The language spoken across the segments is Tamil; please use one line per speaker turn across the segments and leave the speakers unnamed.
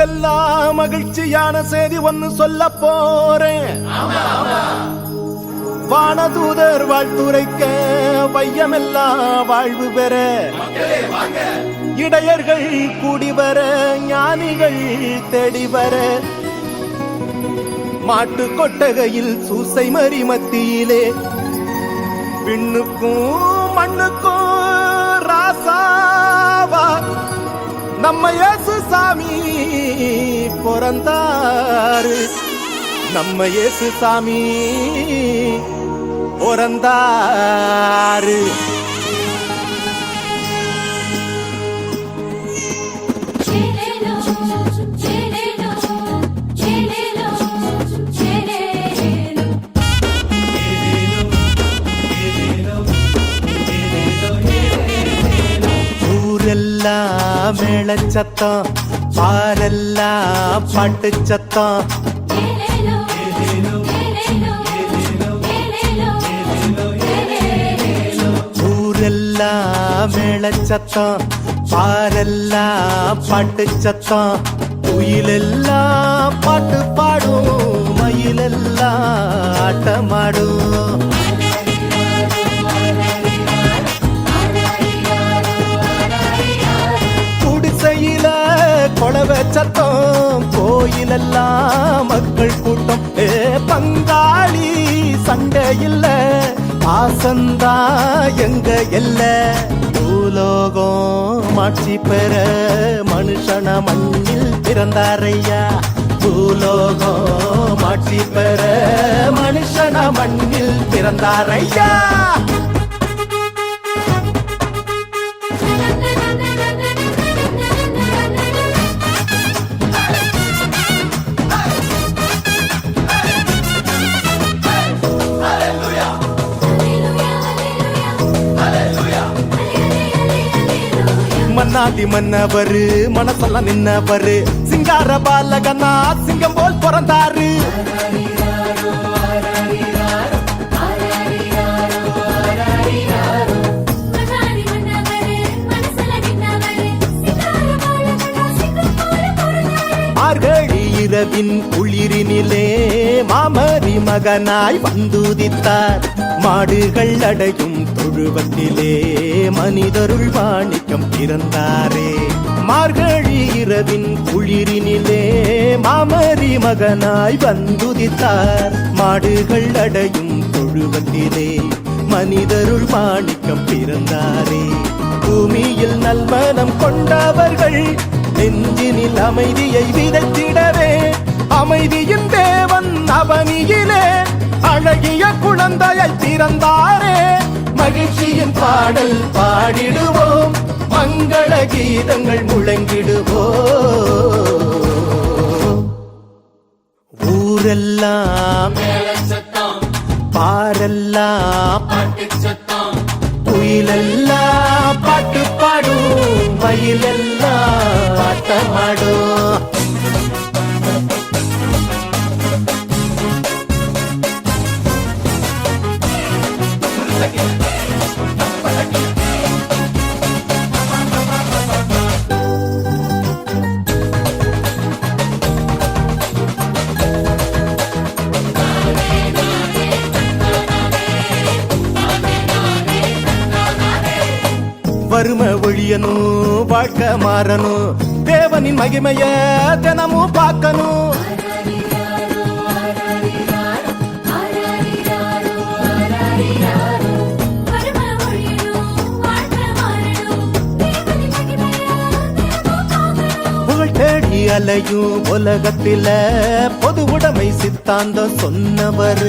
ஊருக்கெல்லாம் மகிழ்ச்சியான செய்தி ஒன்னு சொல்ல போறேன். வானதூதர் வாழ்த்துரைக்க வையமெல்லாம் வாழ்வு பெற, இடையர்கள் கூடி வர, ஞானிகள் தேடி வர, மாட்டு கொட்டகையில் சூசை மறி மத்தியிலே விண்ணுக்கும் மண்ணுக்கும் ராசாவா நம்ம இயேசு சாமி பிறந்தாரு. நம்ம இயேசு சாமி பிறந்தாரு. ஊரெல்லாம் மேளச்சத்தம், பாரெல்லாம் பாட்டு சத்தம். ஊரெல்லாம் மேளச்சத்தம், பாரெல்லாம் பாட்டு சத்தம். குயிலெல்லாம் பாட்டு பாடும், மயிலெல்லாம் ஆட்டமாடும். குடிசையில கொளவ சத்தம், கோயிலெல்லாம் மக்கள் கூட்டம். பங்காளி சண்டை இல்ல, ஆசந்தா எங்க எல்ல. பூலோகம் மாட்சி பெற மனுஷன மண்ணில் பிறந்தாரையா. பூலோகம் மாட்சி பெற மனுஷன மண்ணில் பிறந்தாரையா. மன்னாதி மன்னவரு மனசெல்லாம் நின்னவரு, சிங்கார பாலகனா சிங்கம் போல் பிறந்தாரு. மார்கழி இரவின் குளிரினிலே மாமரி மகனாய் வந்துதித்தார். மாடுகள் அடையும் தொழுவத்திலே மனிதருள் மாணிக்கம் பிறந்தாரே. மார்கழி இரவின் குளிரினிலே மாமரி மகனாய் வந்துதித்தார். மாடுகள் அடையும் தொழுவத்திலே மனிதருள் மாணிக்கம் பிறந்தாரே. பூமியில் நல்மனம் கொண்டவர்கள் நெஞ்சினில் அமைதியை விதைத்திடவே, அமைதியின் தேவன் அவனியிலே அழகிய குழந்தையை பிறந்தாரே. மகிழ்ச்சியின் பாடல் பாடிடுவோம், மங்கள கீதங்கள் முழங்கிடுவோம். ஊரெல்லாம் பாரெல்லாம் பாட்டு சத்தம், குயிலெல்லாம் பாட்டு பாடும், மயிலெல்லாம் ஆட்டமாடும். வறுமை ஒழியணும், வாழ்க்கை மாறணும், தேவனின் மகிமைய தினமும் பார்க்கணும். புகழ் தேடி அலையும் உலகத்தில பொது உடைமை சித்தாந்தம் சொன்னவர்.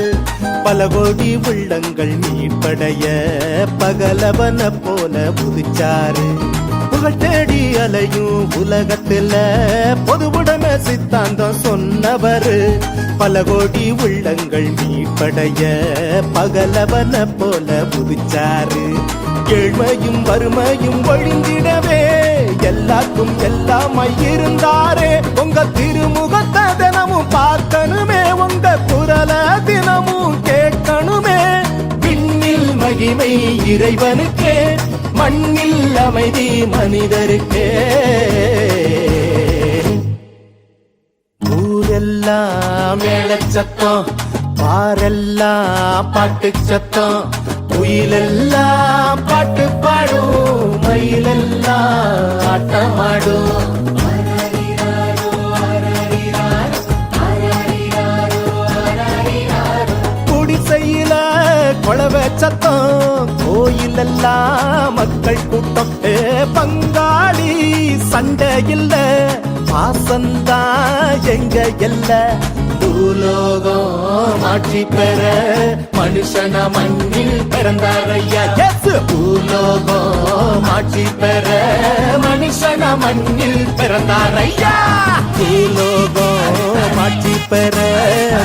பல கோடி உள்ளங்கள் மீட்படைய பகலவன போல புதிச்சாரு. புகழ் தேடி அலையும் உலகத்துல பொது உடைமை சித்தாந்தம் சொன்னவர். பல கோடி உள்ளங்கள் மீட்படைய பகலவன போல புதிச்சாரு. ஏழ்மையும் வறுமையும் ஒழிந்திடவே எல்லாருக்கும் எல்லாமாய் இருந்தாரே. உங்க திருமுகத்தை தினமும் பார்க்கணுமே, உங்க குரல தினமும் கேட்கணுமே. விண்ணில் மகிமை இறைவனுக்கே, மண்ணில் அமைதி மனிதருக்கே. ஊரெல்லாம் மேளச்சத்தம், பாரெல்லாம் பாட்டு சத்தம், குயிலெல்லாம் பாட்டு பாடும், மயிலெல்லாம் ஆட்டமாடும். குடிசையில கொளவ சத்தம், கோயிலெல்லாம் மக்கள் கூட்டம். பங்காளி சண்டை இல்ல, பாசந்தா எங்க எல்ல. பூலோகம் ஆட்சி பெற மனுஷன மண்ணில் பிறந்தாரையா. பூலோகம் ஆட்சி பெற மனுஷன மண்ணில் பிறந்தாரையா. பூலோகம் ஆட்சி பெற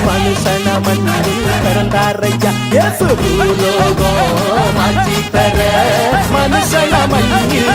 மனுஷன மண்ணில் பிறந்தாரையா. பூலோகம் ஆட்சி பெற மனுஷன மண்ணில்